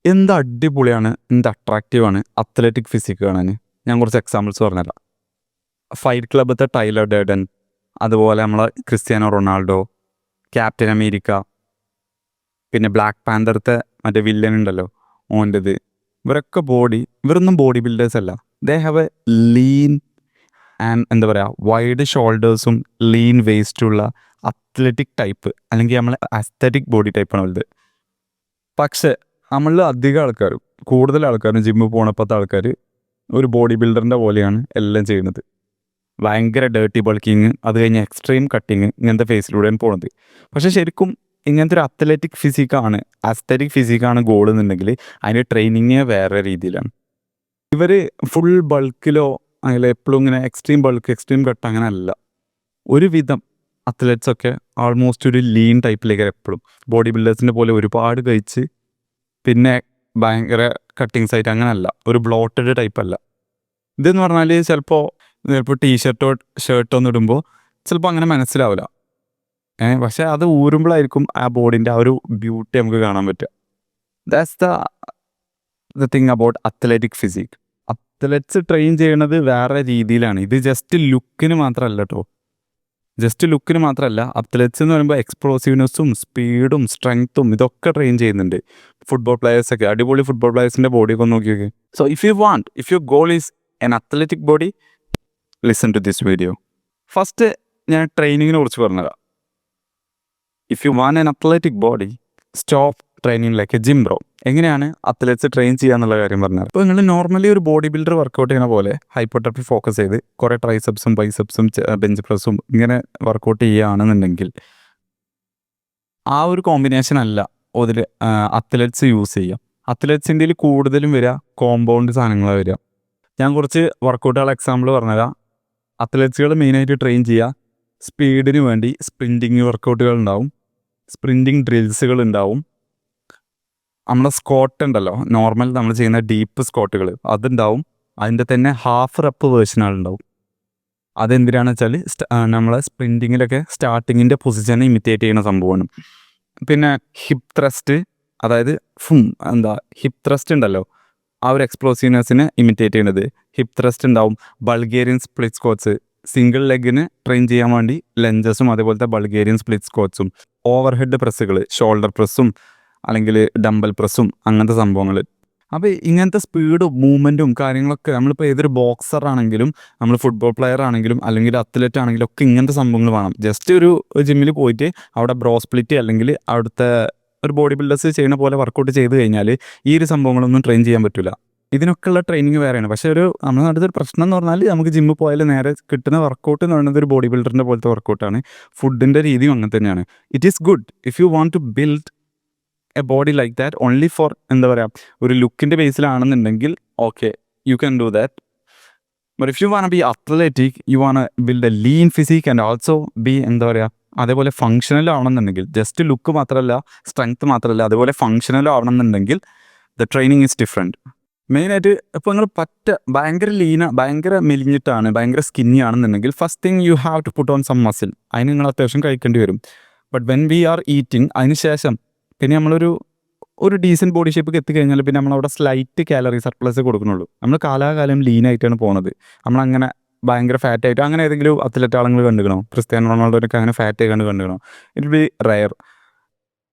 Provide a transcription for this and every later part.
എന്ത് അടിപൊളിയാണ്, എന്ത് അട്രാക്റ്റീവാണ് അത്ലറ്റിക് ഫിസിക് കാണാൻ. ഞാൻ കുറച്ച് എക്സാമ്പിൾസ് പറഞ്ഞുതരാം. ഫൈറ്റ് ക്ലബ്ബത്തെ ടൈലർ ഡേഡൻ, അതുപോലെ നമ്മളെ ക്രിസ്ത്യാനോ റൊണാൾഡോ, ക്യാപ്റ്റൻ അമേരിക്ക, പിന്നെ ബ്ലാക്ക് പാന്തറത്തെ മറ്റേ വില്ലൻ ഉണ്ടല്ലോ ഓൻ്റെത്. ഇവരൊന്നും ബോഡി ബിൽഡേഴ്സ് അല്ല. They have A lean and എന്താ പറയുക വൈഡ് ഷോൾഡേഴ്സും ലീൻ വേസ്റ്റുള്ള അത്ലറ്റിക് ടൈപ്പ്, അല്ലെങ്കിൽ നമ്മളെ അസ്തറ്റിക് ബോഡി ടൈപ്പാണ് വലുത്. പക്ഷേ നമ്മളിൽ അധികം ആൾക്കാരും, കൂടുതൽ ആൾക്കാരും ജിമ്മിൽ പോണപ്പോഴത്തെ ആൾക്കാർ ഒരു ബോഡി ബിൽഡറിൻ്റെ പോലെയാണ് എല്ലാം ചെയ്യുന്നത്. ഭയങ്കര ഡേർട്ടി ബൾക്കിങ്, അത് കഴിഞ്ഞ് എക്സ്ട്രീം കട്ടിങ്, ഇങ്ങനത്തെ ഫേസിലൂടെയാണ് പോണത്. പക്ഷേ ശരിക്കും ഇങ്ങനത്തെ ഒരു അത്ലറ്റിക് ഫിസിക്കാണ്, അസ്തറ്റിക് ഫിസിക്കാണ് ഗോൾ എന്നുണ്ടെങ്കിൽ അതിൻ്റെ ട്രെയിനിങ് വേറെ രീതിയിലാണ്. ഇവർ ഫുൾ ബൾക്കിലോ അല്ലെങ്കിൽ എപ്പോഴും ഇങ്ങനെ എക്സ്ട്രീം ബൾക്ക് എക്സ്ട്രീം കട്ട് അങ്ങനെ അല്ല. ഒരുവിധം അത്ലറ്റ്സൊക്കെ ആൾമോസ്റ്റ് ഒരു ലീൻ ടൈപ്പിലേക്ക് എപ്പോഴും ബോഡി ബിൽഡേഴ്സിൻ്റെ പോലെ ഒരുപാട് കഴിച്ച് പിന്നെ ഭയങ്കര കട്ടിങ്സ് ആയിട്ട് അങ്ങനെ അല്ല, ഒരു ബ്ലോട്ടഡ് ടൈപ്പ് അല്ല. ഇതെന്ന് പറഞ്ഞാൽ ചിലപ്പോൾ ടീഷർട്ടോ ഷർട്ടോ ഒന്നും ഇടുമ്പോൾ ചിലപ്പോൾ അങ്ങനെ മനസ്സിലാവില്ല. പക്ഷേ അത് ഊരുമ്പോഴായിരിക്കും ആ ബോഡിൻ്റെ ആ ഒരു ബ്യൂട്ടി നമുക്ക് കാണാൻ പറ്റുക. That's the thing about athletic physique. Athletes train ചെയ്യണത് വേറെ രീതിയിലാണ്. ഇത് ജസ്റ്റ് ലുക്കിന് മാത്രമല്ല കേട്ടോ. അത്ലറ്റ്സ് എന്ന് പറയുമ്പോൾ എക്സ്പ്ലോസീവ്നെസ്സും സ്പീഡും സ്ട്രെങ്ത്തും ഇതൊക്കെ ട്രെയിൻ ചെയ്യുന്നുണ്ട്. ഫുട്ബോൾ പ്ലെയേഴ്സൊക്കെ, അടിപൊളി ഫുട്ബോൾ പ്ലെയേഴ്സിൻ്റെ ബോഡിയൊക്കെ ഒന്ന് നോക്കി നോക്കി. So if you goal is an athletic body, listen to this video. First ഞാൻ ട്രെയിനിങ്ങിനെ കുറിച്ച് പറഞ്ഞതാണ്. If you want an athletic body, stop training like a gym bro. എങ്ങനെയാണ് അത്ലറ്റ്സ് ട്രെയിൻ ചെയ്യുക എന്നുള്ള കാര്യം പറഞ്ഞത്. ഇപ്പോൾ നിങ്ങൾ നോർമലി ഒരു ബോഡി ബിൽഡർ വർക്കൗട്ട് ചെയ്യുന്ന പോലെ ഹൈപ്പർട്രോഫി ഫോക്കസ് ചെയ്ത് കുറേ ട്രൈസെപ്സും ബൈസെപ്സും ബെഞ്ച് പ്രസ്സും ഇങ്ങനെ വർക്കൗട്ട് ചെയ്യുകയാണെന്നുണ്ടെങ്കിൽ ആ ഒരു കോമ്പിനേഷൻ അല്ല അതിൽ അത്ലറ്റ്സ് യൂസ് ചെയ്യുക. അത്ലറ്റ്സിൻ്റെ കൂടുതലും വരിക കോമ്പൗണ്ട് സാധനങ്ങളാണ് വരിക. ഞാൻ കുറച്ച് വർക്കൗട്ടുകൾ എക്സാമ്പിൾ പറഞ്ഞുതരാം. അത്ലറ്റ്സുകൾ മെയിനായിട്ട് ട്രെയിൻ ചെയ്യുക സ്പീഡിന് വേണ്ടി സ്പ്രിൻറ്റിങ് വർക്കൗട്ടുകൾ ഉണ്ടാവും, സ്പ്രിൻറ്റിങ് ഡ്രിൽസുകൾ ഉണ്ടാവും, നമ്മളെ സ്ക്വാട്ട് ഉണ്ടല്ലോ, നോർമൽ നമ്മൾ ചെയ്യുന്ന ഡീപ്പ് സ്ക്വാട്ടുകൾ അതുണ്ടാവും. അതിൻ്റെ തന്നെ ഹാഫ് റെപ്പ് വേർഷനുകളുണ്ടാവും. അതെന്തിനാണെന്ന് വെച്ചാൽ നമ്മളെ സ്പ്രിൻറ്റിങ്ങിലൊക്കെ സ്റ്റാർട്ടിങ്ങിൻ്റെ പൊസിഷനെ ഇമിറ്റേറ്റ് ചെയ്യുന്ന സംഭവമാണ്. പിന്നെ ഹിപ്പ് ത്രസ്റ്റ്, അതായത് ഹിപ്പ് ത്രസ്റ്റ് ഉണ്ടല്ലോ, ആ ഒരു എക്സ്പ്ലോസീവ്നെസ്സിനെ ഇമിറ്റേറ്റ് ചെയ്യുന്നത് ഹിപ്പ് ത്രസ്റ്റ് ഉണ്ടാവും. ബൾഗേറിയൻ സ്പ്ലിറ്റ് സ്ക്വാട്സ്, സിംഗിൾ ലെഗിന് ട്രെയിൻ ചെയ്യാൻ വേണ്ടി ലഞ്ചസും അതേപോലത്തെ ബൾഗേറിയൻ സ്പ്ലിറ്റ് സ്ക്വാട്സും, ഓവർ ഹെഡ് പ്രസ്സുകൾ, ഷോൾഡർ പ്രസ്സും അല്ലെങ്കിൽ ഡംബൽ പ്രസ്സും അങ്ങനത്തെ സംഭവങ്ങൾ. അപ്പോൾ ഇങ്ങനത്തെ സ്പീഡും മൂവ്മെൻറ്റും കാര്യങ്ങളൊക്കെ നമ്മളിപ്പോൾ ഏതൊരു ബോക്സർ ആണെങ്കിലും, നമ്മൾ ഫുട്ബോൾ പ്ലെയർ ആണെങ്കിലും അല്ലെങ്കിൽ അത്ലറ്റ് ആണെങ്കിലും ഒക്കെ ഇങ്ങനത്തെ സംഭവങ്ങൾ വേണം. ജസ്റ്റ് ഒരു ജിമ്മിൽ പോയിട്ട് അവിടെ ബ്രോ സ്പ്ലിറ്റ് അല്ലെങ്കിൽ അവിടുത്തെ ഒരു ബോഡി ബിൽഡേഴ്സ് ചെയ്യുന്ന പോലെ വർക്കൗട്ട് ചെയ്ത് കഴിഞ്ഞാൽ ഈ ഒരു സംഭവങ്ങളൊന്നും ട്രെയിൻ ചെയ്യാൻ പറ്റില്ല. ഇതിനൊക്കെയുള്ള ട്രെയിനിങ് വേറെയാണ്. പക്ഷേ നമ്മുടെ നാട്ടിലൊരു പ്രശ്നം എന്ന് പറഞ്ഞാൽ നമുക്ക് ജിമ്മിൽ പോയാൽ നേരെ കിട്ടുന്ന വർക്കൗട്ട് എന്ന് പറയുന്നത് ഒരു ബോഡി ബിൽഡറിൻ്റെ പോലത്തെ വർക്കൗട്ടാണ്. ഫുഡിൻ്റെ രീതിയും അങ്ങനെ തന്നെയാണ്. It is good if you want to build a body like that only for ഒരു ലുക്കിൻ്റെ ബേസിലാണെന്നുണ്ടെങ്കിൽ okay, you can do that. But if you want be athletic, you want build a lean physique and also be അതേപോലെ ഫങ്ഷണലും ആവണമെന്നുണ്ടെങ്കിൽ, just look മാത്രമല്ല strength മാത്രമല്ല അതേപോലെ ഫങ്ഷണലും ആവണമെന്നുണ്ടെങ്കിൽ ദ ട്രെയിനിങ് ഈസ് ഡിഫറെൻറ്റ്. മെയിനായിട്ട് ഇപ്പോൾ നിങ്ങൾ ഭയങ്കര ഭയങ്കര മെലിഞ്ഞിട്ടാണ്, ഭയങ്കര സ്കിന്നി ആണെന്നുണ്ടെങ്കിൽ first thing you have to put on some muscle. അതിന് നിങ്ങൾ അത്യാവശ്യം കഴിക്കേണ്ടി വരും. But when we are eating, അതിന് ശേഷം പിന്നെ നമ്മളൊരു ഡീസൻറ്റ് ബോഡി ഷേപ്പൊക്കെ എത്തിക്കഴിഞ്ഞാൽ പിന്നെ നമ്മളവിടെ സ്ലൈറ്റ് കാലറി സർപ്ലസ് കൊടുക്കുന്നുള്ളൂ. നമ്മൾ കാലാകാലം ലീനായിട്ടാണ് പോണത്. നമ്മളങ്ങനെ ഭയങ്കര ഫാറ്റായിട്ട് അങ്ങനെ ഏതെങ്കിലും അത്ലറ്റ് ആളുകൾ കണ്ടുകണോ? ക്രിസ്ത്യാനോ റൊണാൾഡോനൊക്കെ അങ്ങനെ ഫാറ്റ് ആയിക്കാണ്ട് കണ്ടുകണോ? It be rare.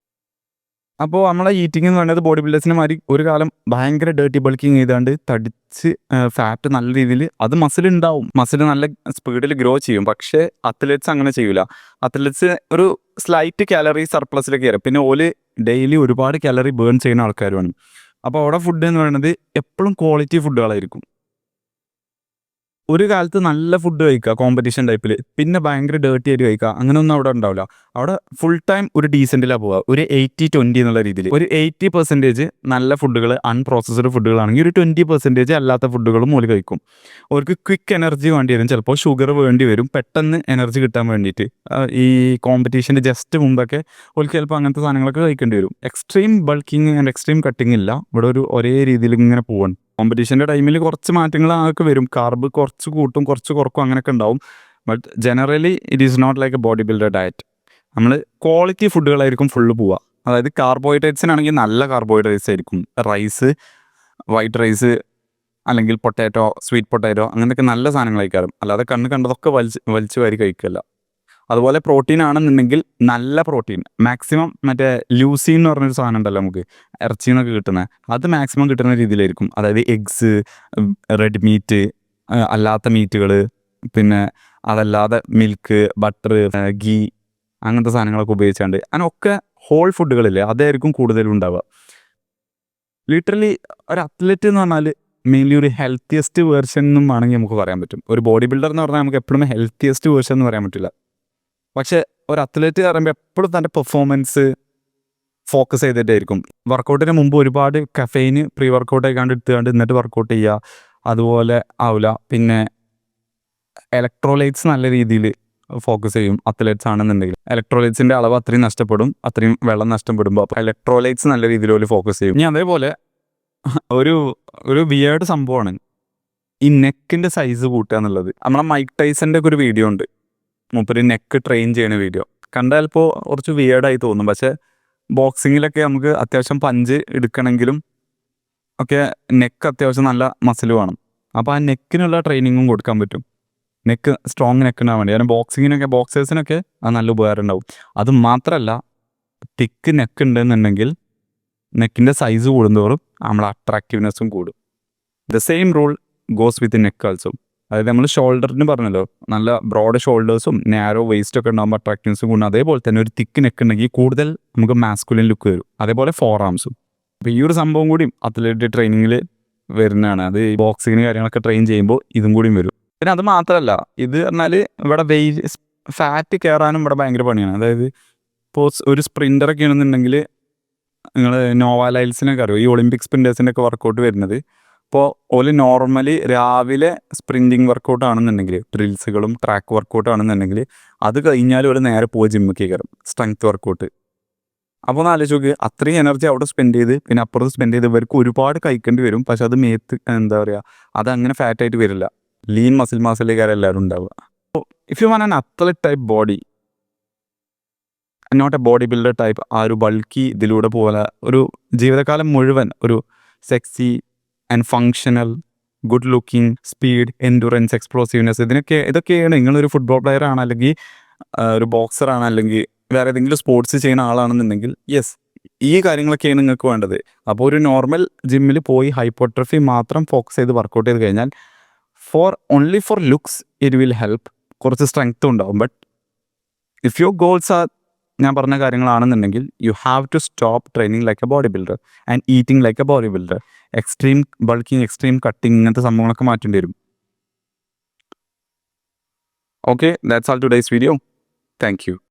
അപ്പോൾ നമ്മളെ ഈറ്റിംഗ് എന്ന് പറയുന്നത് ബോഡി ബിൽഡേഴ്സിനെ മാതിരി ഒരു കാലം ഭയങ്കര ഡേർട്ടി ബൾക്കിങ് ചെയ്താണ്ട് തടിച്ച് ഫാറ്റ് നല്ല രീതിയിൽ അത് മസിൽ നല്ല സ്പീഡിൽ ഗ്രോ ചെയ്യും. പക്ഷേ അത്ലറ്റ്സ് അങ്ങനെ ചെയ്യൂല. അത്ലറ്റ്സ് ഒരു സ്ലൈറ്റ് കാലറി സർപ്ലസിലേക്ക് കയറും. പിന്നെ ഓല് ഡെയിലി ഒരുപാട് കാലറി ബേൺ ചെയ്യുന്ന ആൾക്കാരുമാണ്. അപ്പോൾ അവിടെ ഫുഡ് എന്ന് പറയുന്നത് എപ്പോഴും ക്വാളിറ്റി ഫുഡുകളായിരിക്കും. ഒരു കാലത്ത് നല്ല ഫുഡ് കഴിക്കുക കോമ്പറ്റീഷൻ ടൈപ്പിൽ, പിന്നെ ഭയങ്കര ഡേർട്ടി ആയിട്ട് കഴിക്കുക, അങ്ങനെയൊന്നും അവിടെ ഉണ്ടാവില്ല. അവിടെ ഫുൾ ടൈം ഒരു ഡീസൻറ്റിലാണ് പോവുക. ഒരു 80-20 എന്നുള്ള രീതിയിൽ ഒരു 80% നല്ല ഫുഡുകൾ, അൺപ്രോസസ്ഡ് ഫുഡുകളാണെങ്കിൽ ഒരു 20% അല്ലാത്ത ഫുഡുകളും ഓല് കഴിക്കും. അവർക്ക് ക്വിക്ക് എനർജി വേണ്ടി വരും, ചിലപ്പോൾ ഷുഗർ വേണ്ടി വരും പെട്ടെന്ന് എനർജി കിട്ടാൻ വേണ്ടിയിട്ട്. ഈ കോമ്പറ്റീഷൻ്റെ ജസ്റ്റ് മുമ്പൊക്കെ ഓൾക്ക് ചിലപ്പോൾ അങ്ങനത്തെ സാധനങ്ങളൊക്കെ കഴിക്കേണ്ടി വരും. എക്സ്ട്രീം ബൾക്കിങ് ആൻഡ് എക്സ്ട്രീം കട്ടിങ് ഇല്ല ഇവിടെ, ഒരേ രീതിയിൽ ഇങ്ങനെ പോവാണ്. കോമ്പറ്റീഷൻ്റെ ടൈമിൽ കുറച്ച് മാറ്റങ്ങൾ അതൊക്കെ വരും. കാർബ് കുറച്ച് കൂട്ടും കുറച്ച് കുറക്കും അങ്ങനെയൊക്കെ ഉണ്ടാവും. But generally it is not like a body builder diet. നമ്മൾ ക്വാളിറ്റി ഫുഡുകളായിരിക്കും ഫുള്ള് പോവുക. അതായത് കാർബോഹൈഡ്രേറ്റ്സിനാണെങ്കിൽ നല്ല കാർബോഹൈഡ്രേറ്റ്സ് ആയിരിക്കും. റൈസ്, വൈറ്റ് റൈസ്, അല്ലെങ്കിൽ പൊട്ടാറ്റോ, സ്വീറ്റ് പൊട്ടാറ്റോ, അങ്ങനെയൊക്കെ നല്ല സാധനങ്ങൾ കഴിക്കാറും. അല്ലാതെ കണ്ടതൊക്കെ വലിച്ചു വാരി കഴിക്കില്ല. അതുപോലെ പ്രോട്ടീൻ ആണെന്നുണ്ടെങ്കിൽ നല്ല പ്രോട്ടീൻ മാക്സിമം, മറ്റേ ലൂസീൻ എന്ന് പറഞ്ഞൊരു സാധനം ഉണ്ടല്ലോ നമുക്ക് ഇറച്ചിയിൽ നിന്നൊക്കെ കിട്ടുന്നത്, അത് മാക്സിമം കിട്ടുന്ന രീതിയിലായിരിക്കും. അതായത് എഗ്സ്, റെഡ് മീറ്റ്, അല്ലാത്ത മീറ്റുകൾ, പിന്നെ അതല്ലാതെ മിൽക്ക്, ബട്ടർ, ഗീ, അങ്ങനത്തെ സാധനങ്ങളൊക്കെ ഉപയോഗിച്ചാണ്ട് അതിനൊക്കെ ഹോൾ ഫുഡുകളില്ലേ അതായിരിക്കും കൂടുതലും ഉണ്ടാവുക. ലിറ്ററലി ഒരു അത്ലറ്റ് എന്ന് പറഞ്ഞാൽ മെയിൻലി ഒരു ഹെൽത്തിയസ്റ്റ് വേർഷൻ എന്നും വേണമെങ്കിൽ നമുക്ക് പറയാൻ പറ്റും. ഒരു ബോഡി ബിൽഡർ എന്ന് പറഞ്ഞാൽ നമുക്ക് എപ്പോഴും ഹെൽത്തിയസ്റ്റ് വേർഷൻ എന്ന് പറയാൻ പറ്റില്ല. പക്ഷേ ഒരു അത്ലറ്റ് പറയുമ്പോൾ എപ്പോഴും തൻ്റെ പെർഫോമൻസ് ഫോക്കസ് ചെയ്തിട്ടായിരിക്കും. വർക്കൗട്ടിന് മുമ്പ് ഒരുപാട് കഫെയിന് പ്രീ വർക്കൗട്ട് ആയിക്കാണ്ട് എടുത്തുകൊണ്ട് എന്നിട്ട് വർക്കൗട്ട് ചെയ്യുക, അതുപോലെ ആവില്ല. പിന്നെ ഇലക്ട്രോലൈറ്റ്സ് നല്ല രീതിയിൽ ഫോക്കസ് ചെയ്യും അത്ലറ്റ്സ് ആണെന്നുണ്ടെങ്കിൽ. ഇലക്ട്രോലൈറ്റ്സിൻ്റെ അളവ് അത്രയും നഷ്ടപ്പെടും, അത്രയും വെള്ളം നഷ്ടപ്പെടുമ്പോൾ അപ്പോൾ ഇലക്ട്രോലൈറ്റ്സ് നല്ല രീതിയിൽ ഒരു ഫോക്കസ് ചെയ്യും. ഇനി അതേപോലെ ഒരു വിയേർഡ് സംഭവമാണ് ഈ നെക്കിൻ്റെ സൈസ് കൂട്ടുക എന്നുള്ളത്. നമ്മളെ മൈക്ക് ടൈസൻ്റെ ഒക്കെ ഒരു വീഡിയോ ഉണ്ട്, മൂപ്പര് നെക്ക് ട്രെയിൻ ചെയ്യുന്ന വീഡിയോ. കണ്ടാൽ ഇപ്പോൾ കുറച്ച് വിയേർഡായി തോന്നും, പക്ഷേ ബോക്സിങ്ങിലൊക്കെ നമുക്ക് അത്യാവശ്യം പഞ്ച് എടുക്കണമെങ്കിലും ഒക്കെ നെക്ക് അത്യാവശ്യം നല്ല മസിൽ വേണം. അപ്പോൾ ആ നെക്കിനുള്ള ട്രെയിനിങ്ങും കൊടുക്കാൻ പറ്റും. നെക്ക് സ്ട്രോങ് നെക്ക് ഉണ്ടാകാൻ വേണ്ടി. കാരണം ബോക്സേഴ്സിനൊക്കെ അത് നല്ല ഉപകാരം ഉണ്ടാവും. അത് മാത്രമല്ല, തിക്ക് നെക്ക് ഉണ്ടെന്നുണ്ടെങ്കിൽ നെക്കിൻ്റെ സൈസ് കൂടുന്തോറും നമ്മളെ അട്രാക്റ്റീവ്നെസ്സും കൂടും. The same rule goes with neck also. അതായത് നമ്മൾ ഷോൾഡറിന് പറഞ്ഞല്ലോ, നല്ല ബ്രോഡ് ഷോൾഡേഴ്സും നാരോ വേസ്റ്റൊക്കെ ഉണ്ടാകുമ്പോൾ അട്രാക്റ്റീവ്നെസ്സും കൂടും. അതേപോലെ തന്നെ ഒരു തിക്ക് നെക്ക് ഉണ്ടെങ്കിൽ കൂടുതൽ നമുക്ക് മാസ്കുലിൻ ലുക്ക് വരും. അതേപോലെ ഫോർ ആംസും. അപ്പോൾ ഈ ഒരു സംഭവം കൂടി അത്ലറ്റ് ട്രെയിനിങ്ങിൽ വരുന്നതാണ്. അത് ബോക്സിങ്ങിന് കാര്യങ്ങളൊക്കെ ട്രെയിൻ ചെയ്യുമ്പോൾ ഇതും കൂടിയും വരും. പിന്നെ അത് മാത്രമല്ല, ഇത് പറഞ്ഞാൽ ഇവിടെ ഫാറ്റ് കയറാനും ഇവിടെ ഭയങ്കര പണിയാണ്. അതായത് ഇപ്പോൾ ഒരു സ്പ്രിൻ്ററൊക്കെ ആണെന്നുണ്ടെങ്കിൽ, നിങ്ങൾ നോവ ലൈൽസിനൊക്കെ അറിയോ, ഈ ഒളിമ്പിക് സ്പ്രിൻറ്റേഴ്സിൻ്റെ ഒക്കെ വർക്കൗട്ട് വരുന്നത്. ഇപ്പോൾ ഓല് നോർമലി രാവിലെ സ്പ്രിൻറ്റിങ് വർക്കൗട്ട് ആണെന്നുണ്ടെങ്കിൽ, ഡ്രിൽസുകളും ട്രാക്ക് വർക്കൗട്ട് ആണെന്നുണ്ടെങ്കിൽ, അത് കഴിഞ്ഞാൽ ഒരു നേരെ പോയി ജിമ്മിൽ കയറും, സ്ട്രെങ്ത് വർക്കൗട്ട്. അപ്പോൾ ഒന്ന് ആലോചിച്ച് നോക്ക്, അത്രയും എനർജി അവിടെ സ്പെൻഡ് ചെയ്ത് പിന്നെ അപ്പുറത്ത് സ്പെൻഡ് ചെയ്ത് ഇവർക്ക് ഒരുപാട് കഴിക്കേണ്ടി വരും. പക്ഷെ അത് എന്താ പറയുക, അതങ്ങനെ ഫാറ്റായിട്ട് വരില്ല. ലീൻ മസിലേക്കാരും എല്ലാവരും ഉണ്ടാവുക. അപ്പോൾ if you want an athlete type body, not a body builder type, ആ ഒരു ബൾക്കി ഇതിലൂടെ പോലെ ഒരു ജീവിതകാലം മുഴുവൻ ഒരു sexy and functional, good looking, speed, endurance, explosiveness, ഇതൊക്കെയാണ് നിങ്ങളൊരു ഫുട്ബോൾ പ്ലെയർ ആണ്, അല്ലെങ്കിൽ ഒരു ബോക്സറാണ്, അല്ലെങ്കിൽ വേറെ ഏതെങ്കിലും സ്പോർട്സ് ചെയ്യുന്ന ആളാണെന്നുണ്ടെങ്കിൽ, യെസ്, ഈ കാര്യങ്ങളൊക്കെയാണ് നിങ്ങൾക്ക് വേണ്ടത്. അപ്പോൾ ഒരു നോർമൽ ജിമ്മിൽ പോയി ഹൈപ്പോട്രഫി മാത്രം ഫോക്കസ് ചെയ്ത് വർക്കൗട്ട് ചെയ്ത് കഴിഞ്ഞാൽ only for looks it will help, കുറച്ച് സ്ട്രെങ്ത്തും ഉണ്ടാവും. But if your goals are ഞാൻ പറഞ്ഞ കാര്യങ്ങളാണെന്നുണ്ടെങ്കിൽ, you have to stop training like a body builder and eating like a body builder. Extreme bulking, extreme cutting, ഇങ്ങനത്തെ സംഭവങ്ങളൊക്കെ മാറ്റേണ്ടി വരും. Okay, that's all today's video. Thank U.